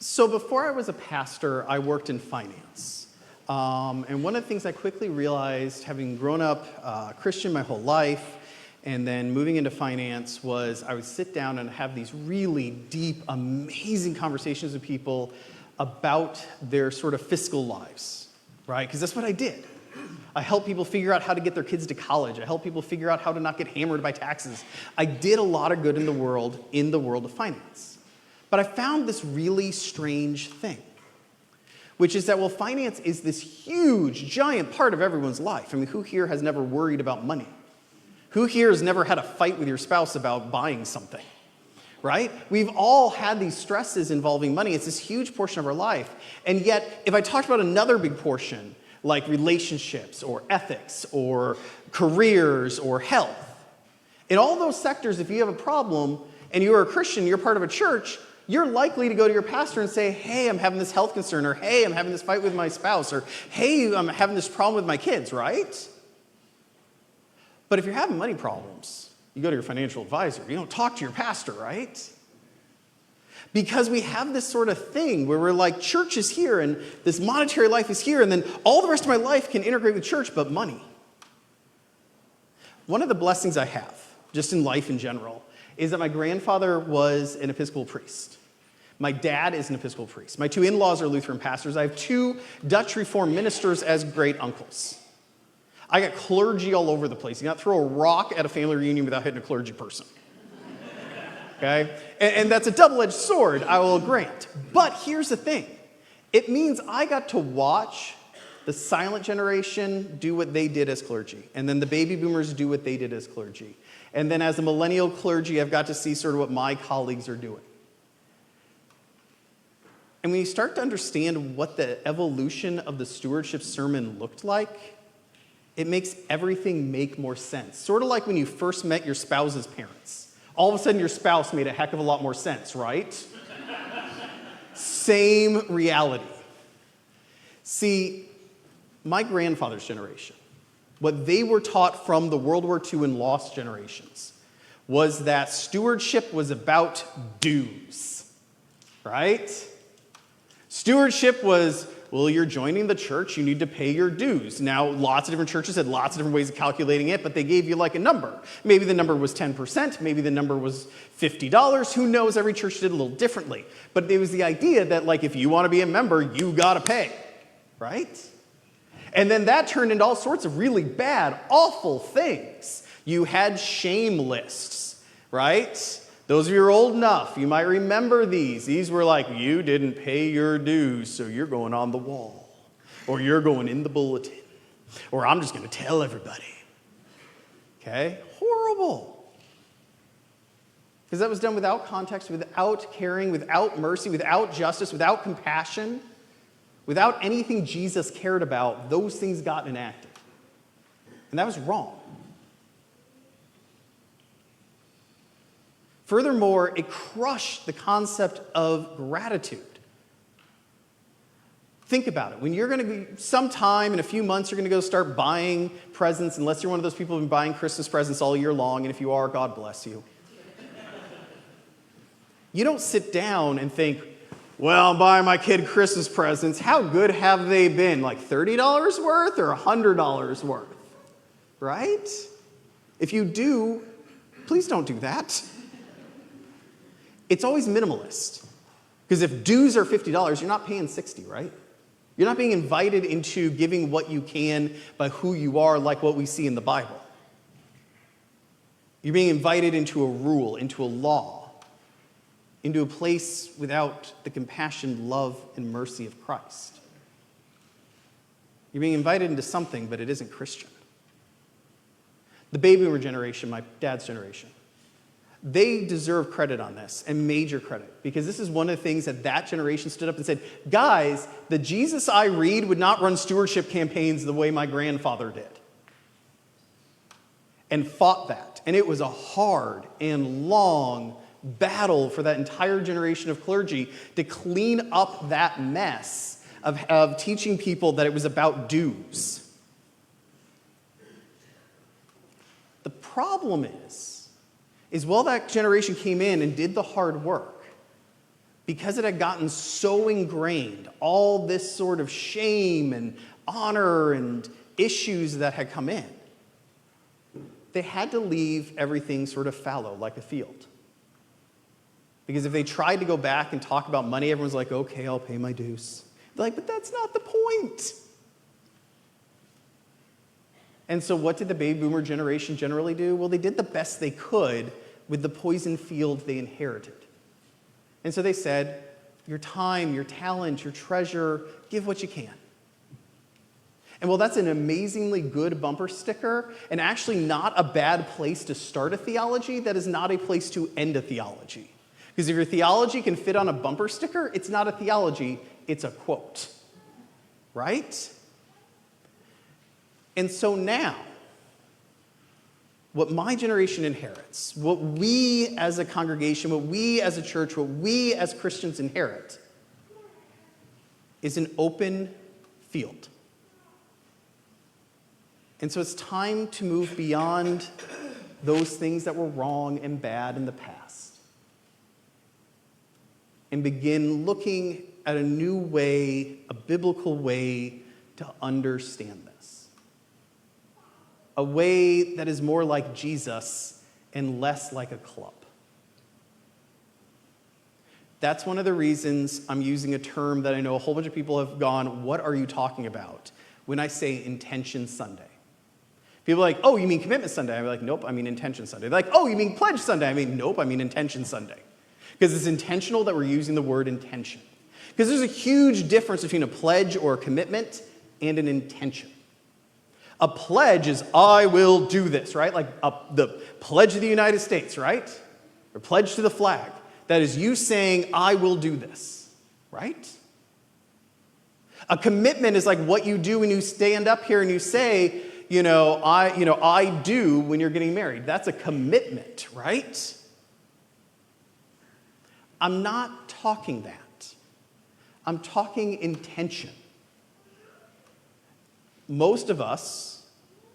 So before I was a pastor, I worked in finance. And one of the things I quickly realized, having grown up Christian my whole life, and then moving into finance, was I would sit down and have these really deep, amazing conversations with people about their sort of fiscal lives, right? Because that's what I did. I helped people figure out how to get their kids to college. I helped people figure out how to not get hammered by taxes. I did a lot of good in the world of finance. But I found this really strange thing, which is that, well, finance is this huge, giant part of everyone's life. I mean, who here has never worried about money? Who here has never had a fight with your spouse about buying something, right? We've all had these stresses involving money. It's this huge portion of our life. And yet, if I talked about another big portion, like relationships or ethics or careers or health, in all those sectors, if you have a problem and you're a Christian, you're part of a church, you're likely to go to your pastor and say, hey, I'm having this health concern, or hey, I'm having this fight with my spouse, or hey, I'm having this problem with my kids, right? But if you're having money problems, you go to your financial advisor. You don't talk to your pastor, right? Because we have this sort of thing where we're like, church is here, and this monetary life is here, and then all the rest of my life can integrate with church, but money. One of the blessings I have, just in life in general, is that my grandfather was an Episcopal priest. My dad is an Episcopal priest. My two in-laws are Lutheran pastors. I have two Dutch Reformed ministers as great uncles. I got clergy all over the place. You cannot throw a rock at a family reunion without hitting a clergy person. Okay? And that's a double-edged sword, I will grant. But here's the thing. It means I got to watch the silent generation do what they did as clergy, and then the baby boomers do what they did as clergy. And then as a millennial clergy, I've got to see sort of what my colleagues are doing. And when you start to understand what the evolution of the stewardship sermon looked like, it makes everything make more sense. Sort of like when you first met your spouse's parents. All of a sudden, your spouse made a heck of a lot more sense, right? Same reality. See, my grandfather's generation, what they were taught from the World War II and lost generations, was that stewardship was about dues, right? Stewardship was, well, you're joining the church, you need to pay your dues. Now, lots of different churches had lots of different ways of calculating it, but they gave you like a number. Maybe the number was 10%, maybe the number was $50, who knows, every church did it a little differently. But it was the idea that, like, if you want to be a member, you gotta pay, right? And then that turned into all sorts of really bad, awful things. You had shame lists, right? Those of you who are old enough, you might remember these. These were like, you didn't pay your dues, so you're going on the wall. Or you're going in the bulletin. Or I'm just going to tell everybody. Okay? Horrible. Because that was done without context, without caring, without mercy, without justice, without compassion. Without anything Jesus cared about, those things got enacted. And that was wrong. Furthermore, it crushed the concept of gratitude. Think about it. When you're going to be, sometime in a few months, you're going to go start buying presents, unless you're one of those people who've been buying Christmas presents all year long, and if you are, God bless you. You don't sit down and think, well, I'm buying my kid Christmas presents. How good have they been? Like $30 worth or $100 worth? Right? If you do, please don't do that. It's always minimalist. Because if dues are $50, you're not paying $60, right? You're not being invited into giving what you can by who you are, like what we see in the Bible. You're being invited into a rule, into a law, into a place without the compassion, love, and mercy of Christ. You're being invited into something, but it isn't Christian. The baby boomer generation, my dad's generation, they deserve credit on this, and major credit, because this is one of the things that generation stood up and said, guys, the Jesus I read would not run stewardship campaigns the way my grandfather did. And fought that. And it was a hard and long battle for that entire generation of clergy to clean up that mess of teaching people that it was about dues. The problem is while that generation came in and did the hard work, because it had gotten so ingrained, all this sort of shame and honor and issues that had come in, they had to leave everything sort of fallow, like a field. Because if they tried to go back and talk about money, everyone's like, okay, I'll pay my dues. They're like, but that's not the point. And so what did the baby boomer generation generally do? Well, they did the best they could with the poison field they inherited. And so they said, your time, your talent, your treasure, give what you can. And while that's an amazingly good bumper sticker, and actually not a bad place to start a theology, that is not a place to end a theology. Because if your theology can fit on a bumper sticker, it's not a theology, it's a quote. Right? And so now, what my generation inherits, what we as a congregation, what we as a church, what we as Christians inherit, is an open field. And so it's time to move beyond those things that were wrong and bad in the past and begin looking at a new way, a biblical way to understand this. A way that is more like Jesus and less like a club. That's one of the reasons I'm using a term that I know a whole bunch of people have gone, what are you talking about? When I say Intention Sunday. People are like, oh, you mean Commitment Sunday? I'm like, nope, I mean Intention Sunday. They're like, oh, you mean Pledge Sunday? I mean, nope, I mean Intention Sunday. Because it's intentional that we're using the word intention. Because there's a huge difference between a pledge or a commitment and an intention. A pledge is, I will do this, right? Like the Pledge of the United States, right? Or pledge to the flag. That is you saying, I will do this, right? A commitment is like what you do when you stand up here and you say, I do when you're getting married. That's a commitment, right? I'm not talking that. I'm talking intention. Most of us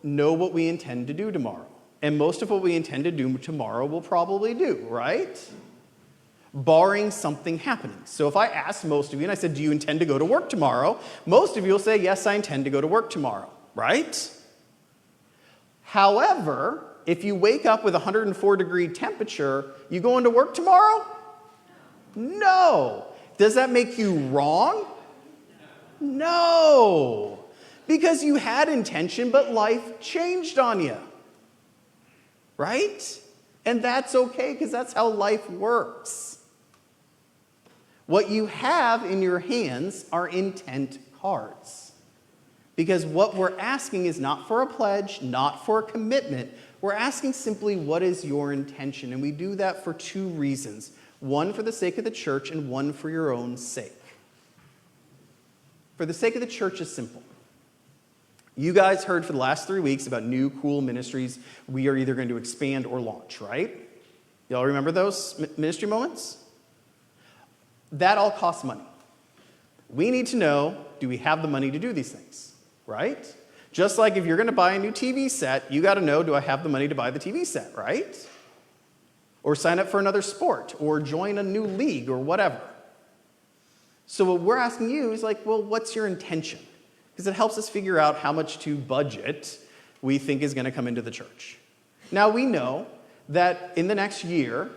know what we intend to do tomorrow. And most of what we intend to do tomorrow we'll probably do, right? Barring something happening. So if I asked most of you and I said, do you intend to go to work tomorrow? Most of you will say, yes, I intend to go to work tomorrow, right? However, if you wake up with 104-degree temperature, you going to work tomorrow? No. Does that make you wrong? No. Because you had intention, but life changed on you. Right? And that's okay, because that's how life works. What you have in your hands are intent cards. Because what we're asking is not for a pledge, not for a commitment. We're asking simply, what is your intention? And we do that for two reasons. One for the sake of the church and one for your own sake. For the sake of the church is simple. You guys heard for the last 3 weeks about new cool ministries we are either going to expand or launch, right? Y'all remember those ministry moments? That all costs money. We need to know, do we have the money to do these things, right? Just like if you're going to buy a new TV set, you got to know, do I have the money to buy the TV set, right? Or sign up for another sport, or join a new league, or whatever. So what we're asking you is like, well, what's your intention? Because it helps us figure out how much to budget we think is going to come into the church. Now, we know that in the next year,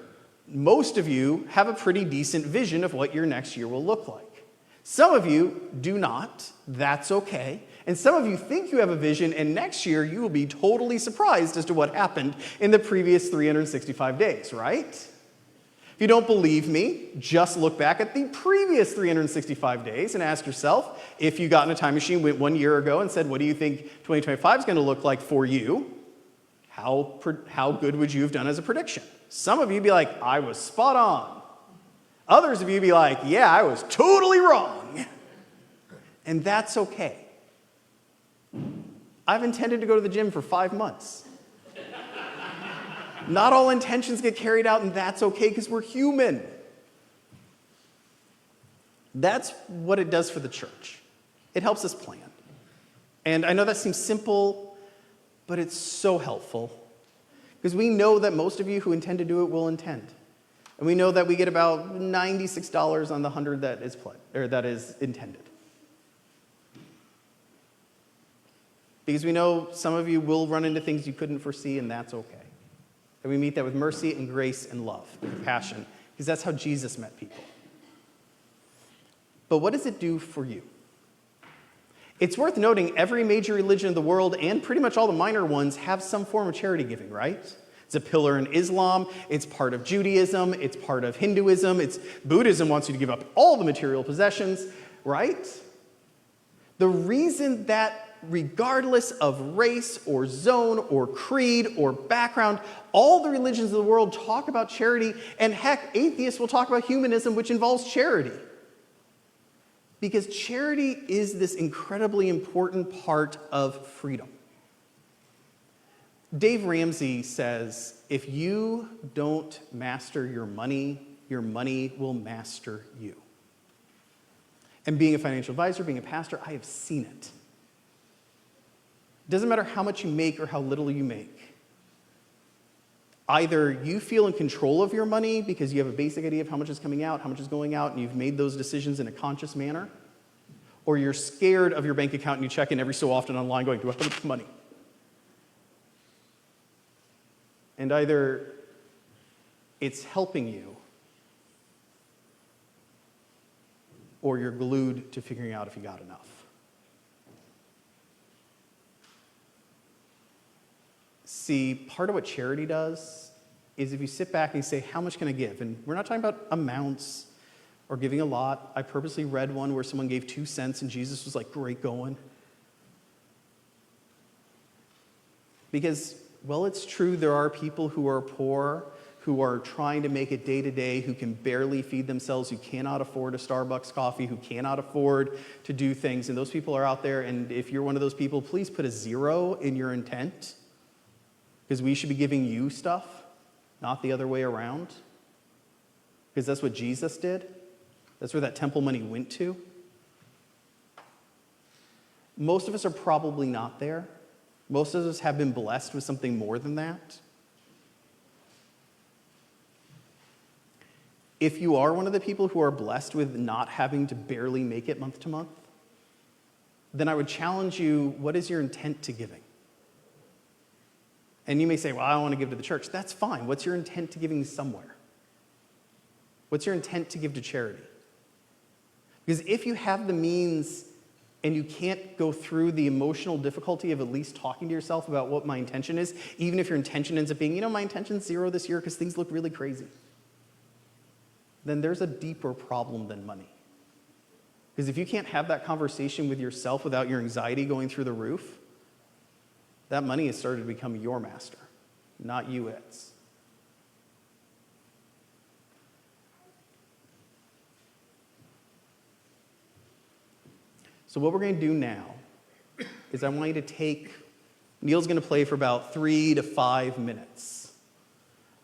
most of you have a pretty decent vision of what your next year will look like. Some of you do not. That's okay. And some of you think you have a vision, and next year you will be totally surprised as to what happened in the previous 365 days, right? If you don't believe me, just look back at the previous 365 days and ask yourself, if you got in a time machine, went 1 year ago and said, what do you think 2025 is going to look like for you? How good would you have done as a prediction? Some of you would be like, I was spot on. Others of you would be like, yeah, I was totally wrong. And that's okay. I've intended to go to the gym for 5 months. Not all intentions get carried out, and that's okay because we're human. That's what it does for the church. It helps us plan. And I know that seems simple, but it's so helpful because we know that most of you who intend to do it will intend. And we know that we get about $96 on the 100 that is intended. Because we know some of you will run into things you couldn't foresee, and that's okay. And we meet that with mercy and grace and love and compassion, because that's how Jesus met people. But what does it do for you? It's worth noting every major religion in the world, and pretty much all the minor ones, have some form of charity giving, right? It's a pillar in Islam, it's part of Judaism, it's part of Hinduism, Buddhism wants you to give up all the material possessions, right? The reason that regardless of race or zone or creed or background, all the religions of the world talk about charity, and heck, atheists will talk about humanism, which involves charity. Because charity is this incredibly important part of freedom. Dave Ramsey says, if you don't master your money will master you. And being a financial advisor, being a pastor, I have seen it. It doesn't matter how much you make or how little you make. Either you feel in control of your money because you have a basic idea of how much is coming out, how much is going out, and you've made those decisions in a conscious manner, or you're scared of your bank account and you check in every so often online going, do I have enough money? And either it's helping you, or you're glued to figuring out if you got enough. See, part of what charity does is if you sit back and you say, how much can I give? And we're not talking about amounts or giving a lot. I purposely read one where someone gave 2 cents and Jesus was like, great going. Because, well, it's true there are people who are poor, who are trying to make it day to day, who can barely feed themselves, who cannot afford a Starbucks coffee, who cannot afford to do things. And those people are out there. And if you're one of those people, please put a 0 in your intent. Because we should be giving you stuff, not the other way around. Because that's what Jesus did. That's where that temple money went to. Most of us are probably not there. Most of us have been blessed with something more than that. If you are one of the people who are blessed with not having to barely make it month to month, then I would challenge you, what is your intent to giving? And you may say, well, I don't want to give to the church. That's fine. What's your intent to giving somewhere? What's your intent to give to charity? Because if you have the means and you can't go through the emotional difficulty of at least talking to yourself about what my intention is, even if your intention ends up being, my intention's 0 this year because things look really crazy, then there's a deeper problem than money. Because if you can't have that conversation with yourself without your anxiety going through the roof, that money has started to become your master, not you its. So what we're going to do now is I want you to Neil's going to play for about 3 to 5 minutes,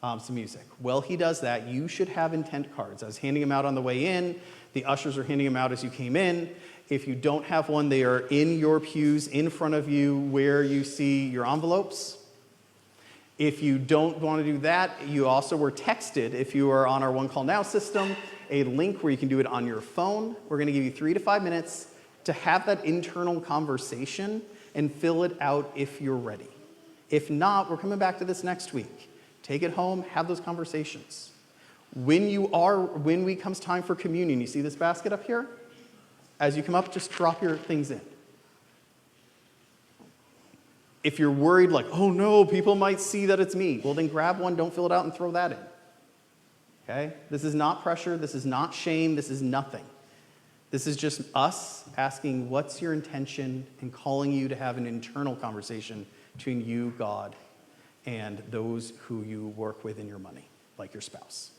some music. While he does that, you should have intent cards. I was handing them out on the way in. The ushers are handing them out as you came in. If you don't have one, they are in your pews in front of you where you see your envelopes. If you don't want to do that, you also were texted, if you are on our One Call Now system, a link where you can do it on your phone. We're going to give you 3 to 5 minutes to have that internal conversation and fill it out if you're ready. If not, we're coming back to this next week. Take it home, have those conversations. When it comes time for communion, you see this basket up here? As you come up, just drop your things in. If you're worried, like, oh no, people might see that it's me, well then grab one, don't fill it out, and throw that in. Okay? This is not pressure, this is not shame, this is nothing. This is just us asking, what's your intention, and calling you to have an internal conversation between you, God, and those who you work with in your money, like your spouse.